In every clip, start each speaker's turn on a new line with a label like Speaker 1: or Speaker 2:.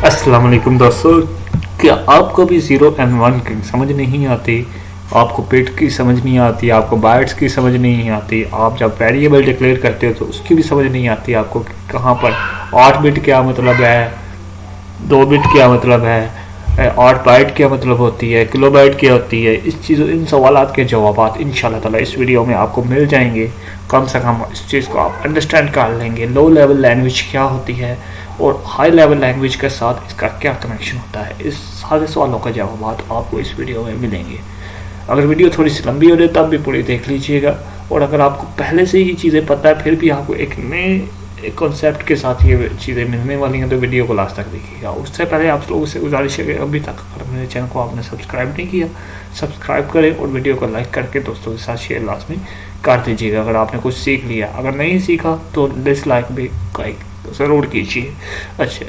Speaker 1: अस्सलाम वालेकुम दोस्तों, क्या आपको भी ज़ीरो एंड वन की समझ नहीं आती? आपको बिट की समझ नहीं आती, आपको बाइट्स की समझ नहीं आती, आप जब वेरिएबल डिक्लेयर करते हो तो उसकी भी समझ नहीं आती आपको कि कहाँ पर 8 बिट क्या मतलब है, 2 बिट क्या मतलब है, 8 बाइट क्या मतलब होती है, किलो बाइट क्या होती है। इस चीज़ इन सवालात के जवाब इंशाल्लाह ताला इस वीडियो में आपको मिल जाएंगे। कम से कम इस चीज़ को आप अंडरस्टैंड कर लेंगे, लो लेवल लैंग्वेज क्या होती है और हाई लेवल लैंग्वेज के साथ इसका क्या कनेक्शन होता है। इस सारे सवालों का जवाब आपको इस वीडियो में मिलेंगे। अगर वीडियो थोड़ी सी लंबी हो जाए तब भी पूरी देख लीजिएगा, और अगर आपको पहले से ही चीज़ें पता है फिर भी आपको एक नए कॉन्सेप्ट के साथ ये चीज़ें मिलने वाली हैं तो वीडियो को लास्ट तक देखिएगा। उससे पहले आप लोगों से गुजारिश है कि अभी तक अगर मेरे चैनल को आपने सब्सक्राइब नहीं किया, सब्सक्राइब करें और वीडियो को लाइक करके दोस्तों के साथ शेयर लास्ट में कर दीजिएगा अगर आपने कुछ सीख लिया। अगर नहीं सीखा तो डिसलाइक भी ज़रूर कीजिए। अच्छा,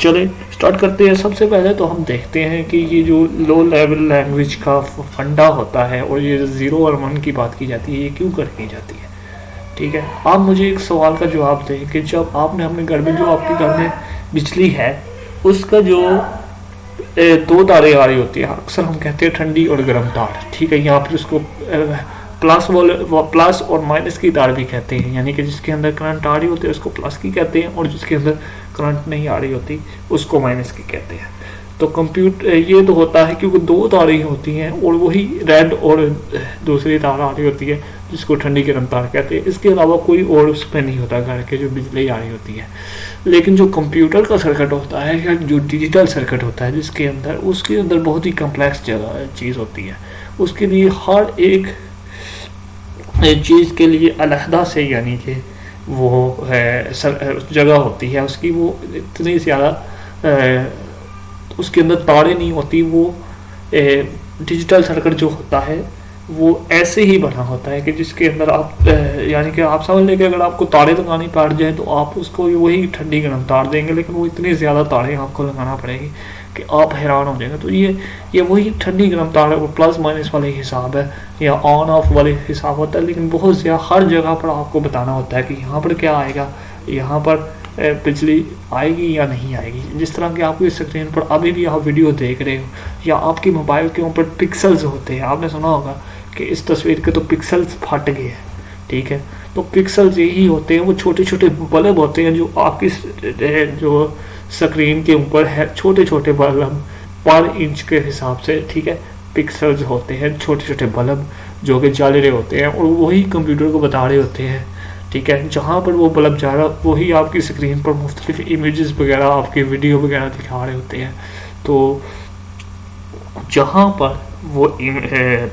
Speaker 1: चले स्टार्ट करते हैं। सबसे पहले तो हम देखते हैं कि ये जो लो लेवल लैंग्वेज का फंडा होता है और ये 0 और 1 की बात की जाती है, ये क्यों कर की जाती है। ठीक है, आप मुझे एक सवाल का जवाब दें कि जब आपने अपने घर में, जो आपके घर में बिजली है, उसका जो 2 तारें आ रही होती है, अक्सर हम कहते हैं ठंडी और गर्म तार। ठीक है, यहाँ पर उसको प्लस और माइनस की तार भी कहते हैं, यानी कि जिसके अंदर करंट आ रही होती है उसको प्लस की कहते हैं और जिसके अंदर करंट नहीं आ रही होती उसको माइनस की कहते हैं। तो कंप्यूटर ये तो होता है क्योंकि 2 तारें होती हैं और वही रेड और दूसरी तार आ रही होती है जिसको ठंडी गर्म तार कहते हैं। इसके अलावा कोई और उस पर नहीं होता घर के जो बिजली आ रही होती है। लेकिन जो कंप्यूटर का सर्किट होता है या जो डिजिटल सर्किट होता है जिसके अंदर, उसके अंदर बहुत ही कम्प्लेक्स चीज़ होती है। उसके लिए हर एक चीज़ के लिए अलहदा से, यानी कि वो जगह होती है उसकी, वो इतनी ज़्यादा उसके अंदर तारें नहीं होती। वो डिजिटल सर्किट जो होता है वो ऐसे ही बना होता है कि जिसके अंदर आप यानी कि आप समझ लें कि अगर आपको तारे लगानी पड़ जाए तो आप उसको वही ठंडी गर्म तार देंगे, लेकिन वो इतनी ज़्यादा तारें आपको लगाना पड़ेगी कि आप हैरान हो जाएंगे। तो ये वही ठंडी गर्म तार है, वो प्लस माइनस वाले हिसाब है या ऑन ऑफ वाले हिसाब होता है, लेकिन बहुत ज़्यादा हर जगह पर आपको बताना होता है कि यहाँ पर क्या आएगा, यहाँ पर बिजली आएगी या नहीं आएगी। जिस तरह के आपकी स्क्रीन पर अभी भी आप वीडियो देख रहे हो या आपकी मोबाइल के ऊपर पिक्सल्स होते हैं, आपने सुना होगा कि इस तस्वीर के तो पिक्सल्स फट गए हैं। ठीक है, तो पिक्सल्स यही होते हैं, वो छोटे छोटे बल्ब होते हैं जो आपकी जो स्क्रीन के ऊपर है, छोटे छोटे बल्ब पर इंच के हिसाब से। ठीक है, पिक्सल्स होते हैं छोटे छोटे बल्ब जो कि जल रहे होते हैं और वही कंप्यूटर को बता रहे होते हैं। ठीक है, जहाँ पर वो बल्ब जा रहा वही आपकी स्क्रीन पर मुख्तलिफ इमेजेस वगैरह, आपके वीडियो वगैरह दिखा रहे होते हैं। तो जहाँ पर वो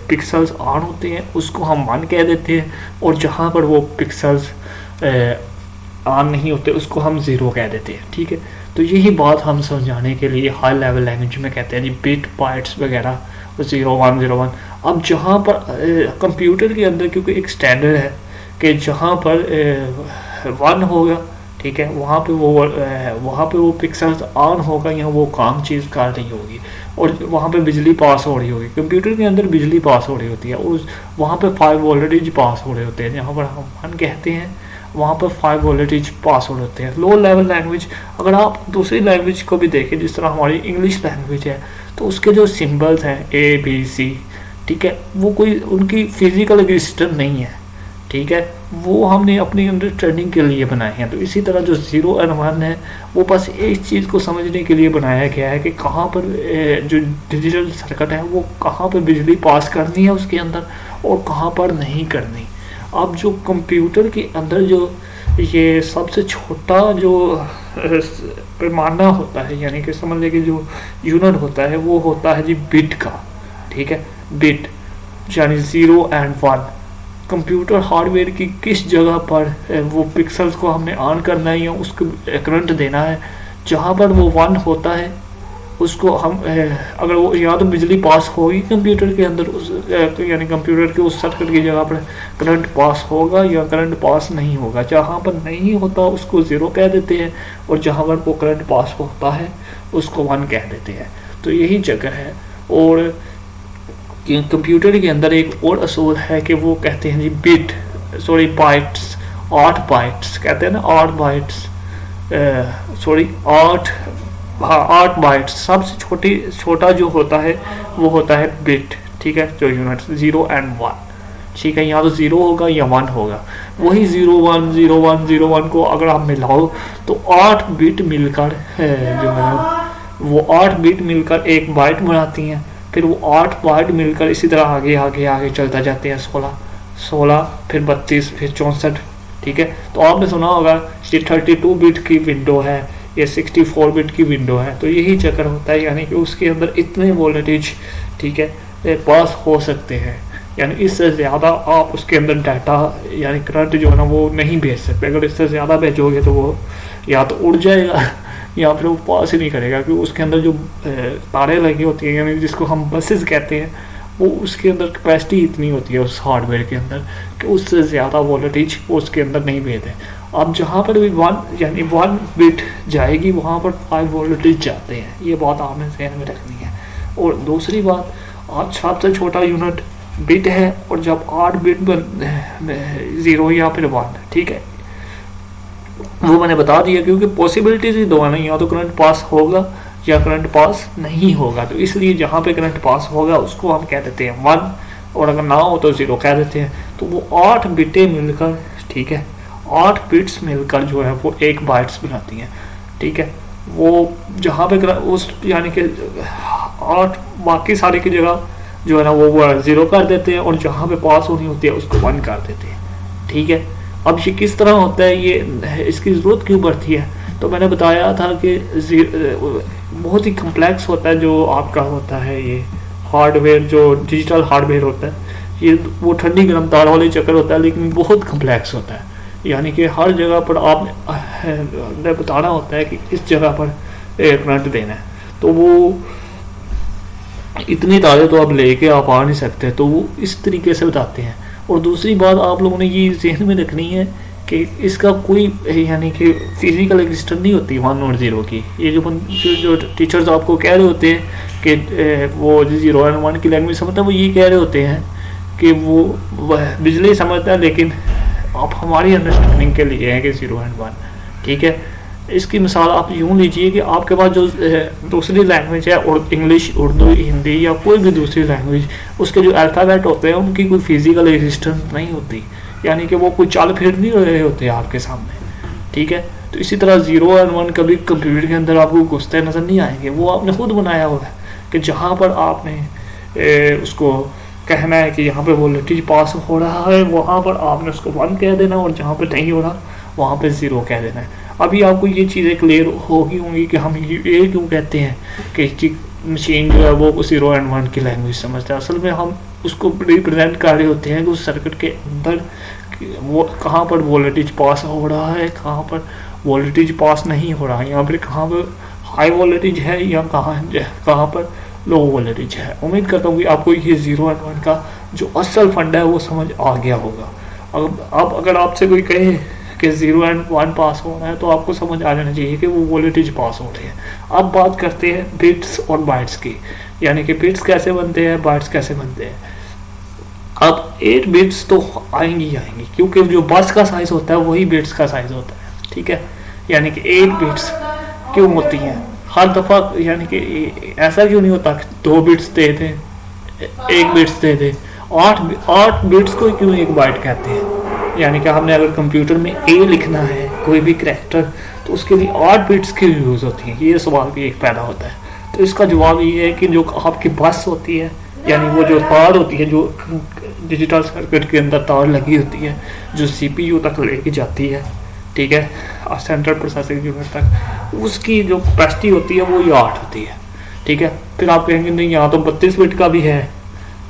Speaker 1: पिक्सल्स ऑन होते हैं उसको हम 1 कह देते हैं, और जहाँ पर वो पिक्सल्स ऑन नहीं होते उसको हम 0 कह देते हैं। ठीक है, तो यही बात हम समझाने के लिए हाई लेवल लैंग्वेज में कहते हैं जी बिट बाइट्स वगैरह 0 1 0 1। अब जहाँ पर कंप्यूटर के अंदर क्योंकि एक स्टैंडर्ड है कि जहाँ पर 1 होगा, ठीक है, वहाँ पे वो पिक्सल्स ऑन होगा या वो काम चीज़ कर रही होगी और वहाँ पे बिजली पास हो रही होगी। कंप्यूटर के अंदर बिजली पास हो रही होती है और वहाँ पे 5 वोल्टेज पास हो रहे होते हैं। जहाँ पर हम 1 कहते हैं वहाँ पर 5 वोल्टेज पास हो रहे होते हैं। लो लेवल लैंग्वेज, अगर आप दूसरी लैंग्वेज को भी देखें जिस तरह हमारी इंग्लिश लैंग्वेज है, तो उसके जो सिम्बल्स हैं ABC, ठीक है, वो कोई उनकी फिजिकल एग्जिस्टेंस नहीं है। ठीक है, वो हमने अपनी अंडरस्टैंडिंग के लिए बनाए हैं। तो इसी तरह जो 0 और 1 है वो बस एक चीज़ को समझने के लिए बनाया गया है कि कहाँ पर जो डिजिटल सर्किट है वो कहाँ पर बिजली पास करनी है उसके अंदर और कहाँ पर नहीं करनी। अब जो कंप्यूटर के अंदर जो ये सबसे छोटा जो पैमाना होता है, यानी कि समझ लें कि जो यूनिट होता है वो होता है जी बिट का। ठीक है, बिट यानी 0 और 1। कंप्यूटर हार्डवेयर की किस जगह पर वो पिक्सल्स को हमने ऑन करना है या उसको करंट देना है, जहाँ पर वो 1 होता है उसको हम अगर वो या तो बिजली पास होगी कंप्यूटर के अंदर उस यानी कंप्यूटर के उस सर्किट की जगह पर करंट पास होगा या करंट पास नहीं होगा। जहाँ पर नहीं होता उसको 0 कह देते हैं और जहाँ पर वो करंट पास होता है उसको 1 कह देते हैं। तो यही जगह है। और कंप्यूटर के अंदर एक और असूल है कि वो कहते हैं जी बाइट्स, 8 बाइट्स कहते हैं ना, 8 बाइट्स 8 हाँ 8 बाइट्स, सबसे छोटा जो होता है वो होता है बिट, ठीक है, जो यूनिट 0 and 1, ठीक है। यहाँ तो 0 होगा या 1 होगा, वही 0 1 0 1 0 1 को अगर आप मिलाओ तो 8 बिट मिलकर जो है वो 8 बिट मिलकर एक बाइट बनाती हैं, फिर वो 8 बाइट मिलकर इसी तरह आगे आगे आगे चलता जाते हैं, 16 फिर 32 फिर 64, ठीक है। तो आपने सुना होगा ये 32 बिट की विंडो है, ये 64 बिट की विंडो है, तो यही चक्कर होता है, यानी कि उसके अंदर इतने वोल्टेज, ठीक है, पास हो सकते हैं, यानी इससे ज़्यादा आप उसके अंदर डाटा यानी करंट जो है ना वो नहीं भेज सकते। अगर इससे ज़्यादा भेजोगे तो वो या तो उड़ जाएगा या फिर वो पास ही नहीं करेगा, क्योंकि उसके अंदर जो तारें लगी होती हैं, यानी जिसको हम बसेस कहते हैं, वो उसके अंदर कैपेसिटी इतनी होती है उस हार्डवेयर के अंदर कि उससे ज़्यादा वोल्टेज वो उसके अंदर नहीं भेजते। अब जहाँ पर भी 1 बिट जाएगी वहाँ पर 5 वोल्टेज जाते हैं, ये बात आपने ध्यान में रखनी है। और दूसरी बात, आज सबसे छोटा यूनिट बिट है, और जब 8 बिट 0 या फिर 1, ठीक है, वो मैंने बता दिया, क्योंकि पॉसिबिलिटीज ही दो है ना, या तो करंट पास होगा या करंट पास नहीं होगा, तो इसलिए जहाँ पे करंट पास होगा उसको हम कह देते हैं 1, और अगर ना हो तो 0 कह देते हैं। तो वो 8 बिटें मिलकर, ठीक है, 8 बिट्स मिलकर जो है वो एक बाइट्स बनाती हैं, ठीक है। वो जहाँ पे उस यानी कि 8 बाकी सारे की जगह जो है ना वो 0 कर देते हैं, और जहाँ पे पास होनी होती है उसको 1 कर देते हैं, ठीक है। अब ये किस तरह होता है, ये इसकी ज़रूरत क्यों पड़ती है, तो मैंने बताया था कि बहुत ही कम्प्लेक्स होता है जो आपका होता है ये हार्डवेयर, जो डिजिटल हार्डवेयर होता है, ये वो ठंडी गर्म तार वाले चक्कर होता है, लेकिन बहुत कम्प्लेक्स होता है, यानी कि हर जगह पर आपने बताना होता है कि इस जगह पर करंट देना है, तो वो इतनी तारे तो आप लेके आप आ नहीं सकते, तो वो इस तरीके से बताते हैं। और दूसरी बात आप लोगों ने ये जहन में रखनी है कि इसका कोई यानी कि फिजिकल एग्जिस्टेंस नहीं होती 1 और 0 की। ये जो टीचर्स आपको कह रहे होते हैं कि वो 0 और 1 की लैंग्वेज समझता है, वो ये कह रहे होते हैं कि वो बिजली समझता है, लेकिन आप हमारी अंडरस्टैंडिंग के लिए है कि 0 और 1, ठीक है। इसकी मिसाल आप यूँ लीजिए कि आपके पास जो दूसरी लैंग्वेज है, और इंग्लिश, उर्दू, हिंदी या कोई भी दूसरी लैंग्वेज, उसके जो अल्फ़ाबेट होते हैं उनकी कोई फिजिकल एग्जिस्टेंस नहीं होती, यानी कि वो कोई चाल फिर नहीं रहे होते आपके सामने, ठीक है। तो इसी तरह 0 और 1 कभी कंप्यूटर के अंदर आपको घुसते नज़र नहीं आएंगे, वो आपने खुद बनाया हुआ है कि जहाँ पर आपने उसको कहना है कि यहाँ पे वोल्टेज पास हो रहा है, वहाँ पर आपने उसको 1 कह देना, और जहाँ पे नहीं हो रहा वहाँ पे 0 कह देना है। अभी आपको ये चीज़ें क्लियर होंगी कि हम ये क्यों कहते हैं कि मशीन जो है वो 0 और 1 की लैंग्वेज समझता है। असल में हम उसको रिप्रेजेंट कर रहे होते हैं कि उस सर्किट के अंदर वो कहाँ पर वोल्टेज पास हो रहा है, कहाँ पर वोल्टेज पास नहीं हो रहा है, या फिर कहाँ पर हाई वोल्टेज है या कहाँ पर लो वोल्टेज है। उम्मीद करता हूँ कि आपको ये 0 और 1 का जो असल फंडा है वो समझ आ गया होगा। अब अगर आपसे कोई कहे कि 0 और 1 पास हो रहा है, तो आपको समझ आ जाना चाहिए कि वो वोल्टेज पास हो रही है। अब बात करते हैं बिट्स और बाइट्स की, यानी कि बिट्स कैसे बनते हैं, बाइट्स कैसे बनते हैं। अब 8 बिट्स तो आएंगी, क्योंकि जो बस का साइज होता है वही बिट्स का साइज होता है, ठीक है। यानी कि 8 बिट्स क्यों होती हैं हर दफ़ा, यानी कि ऐसा क्यों नहीं होता कि 2 बिट्स दे दें, 1 बिट्स दे दें, 8 बिट्स को क्यों 1 बाइट कहते हैं। यानी कि हमने अगर कंप्यूटर में ए लिखना है कोई भी करैक्टर, तो उसके लिए 8 बिट्स की यूज़ होती है। ये सवाल भी एक पैदा होता है, तो इसका जवाब ये है कि जो आपकी बस होती है, यानी वो जो तार होती है, जो डिजिटल सर्किट के अंदर तार लगी होती है, जो CPU तक लेके जाती है, ठीक है, सेंट्रल प्रोसेसिंग यूनिट तक, उसकी जो कैपेसिटी होती है वो ये 8 होती है, ठीक है। फिर आप कहेंगे नहीं, यहाँ तो 32 बिट का भी है,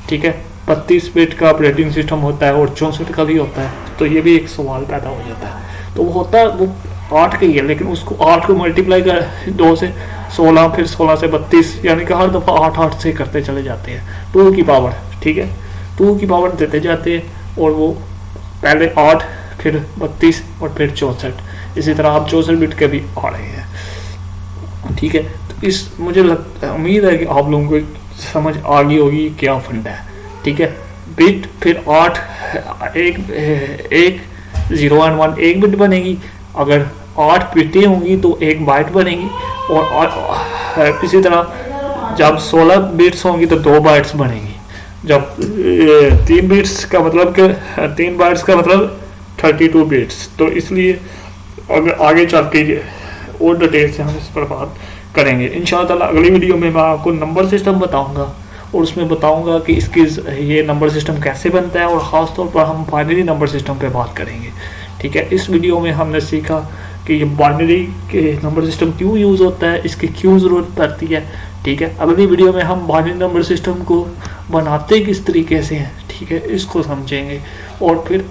Speaker 1: ठीक है, 32 बिट का ऑपरेटिंग सिस्टम होता है और 64 का भी होता है, तो ये भी एक सवाल पैदा हो जाता है। तो वो होता है वो 8 का ही है, लेकिन उसको 8 को मल्टीप्लाई कर 2 से 16, फिर 16 से 32, यानी कि हर दफ़ा 8 से करते चले जाते हैं, 2 की पावर, ठीक है, 2 की पावर देते जाते हैं, और वो पहले 8, फिर 32 और फिर 64, इसी तरह आप 64 बिट के भी आ रहे हैं, ठीक है। तो मुझे उम्मीद है कि आप लोगों को समझ आ गई होगी क्या फंडा है, ठीक है। बिट फिर 8, एक 0 और 1 एक बिट बनेगी, अगर 8 बिटें होंगी तो 1 बाइट बनेगी, और इसी तरह जब 16 बिट्स होंगी तो 2 बाइट्स बनेगी। जब 3 बिट्स का मतलब कि 3 बाइट्स का मतलब 32 बिट्स। तो इसलिए अगर आगे चल के और डिटेल से हम इस पर बात करेंगे इंशाअल्लाह। अगली वीडियो में मैं आपको नंबर सिस्टम बताऊंगा और उसमें बताऊंगा कि इसकी ये नंबर सिस्टम कैसे बनता है, और ख़ास तौर पर हम बाइनरी नंबर सिस्टम पे बात करेंगे। ठीक है, इस वीडियो में हमने सीखा कि ये बाइनरी के नंबर सिस्टम क्यों यूज़ होता है, इसकी क्यों ज़रूरत पड़ती है। ठीक है, अगली वीडियो में हम बाइनरी नंबर सिस्टम को बनाते किस तरीके से हैं, ठीक है, इसको समझेंगे। और फिर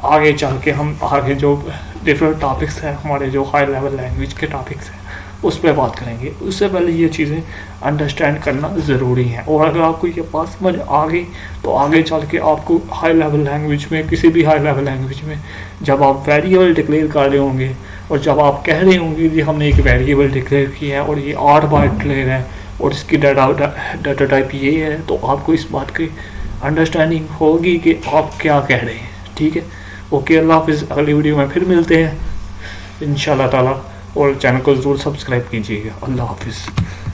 Speaker 1: आगे चल के हम आगे जो डिफरेंट टॉपिक्स हैं, हमारे जो हाई लेवल लैंग्वेज के टॉपिक्स हैं, उस पर बात करेंगे। उससे पहले ये चीज़ें अंडरस्टैंड करना ज़रूरी है, और अगर आपको ये बात समझ आ गई तो आगे चल के आपको हाई लेवल लैंग्वेज में, किसी भी हाई लेवल लैंग्वेज में जब आप वेरिएबल डिक्लेयर कर रहे होंगे, और जब आप कह रहे होंगे कि हमने एक वेरिएबल डिक्लेयर किया है और ये 8 बाइट डिक्लेयर है और इसकी डाटा टाइप ये है, तो आपको इस बात की अंडरस्टैंडिंग होगी कि आप क्या कह रहे हैं। ठीक है, ओके, अल्लाह हाफिज़। अगली वीडियो में फिर मिलते हैं इंशाअल्लाह ताला, और चैनल को ज़रूर सब्सक्राइब कीजिएगा। अल्लाह हाफिज़।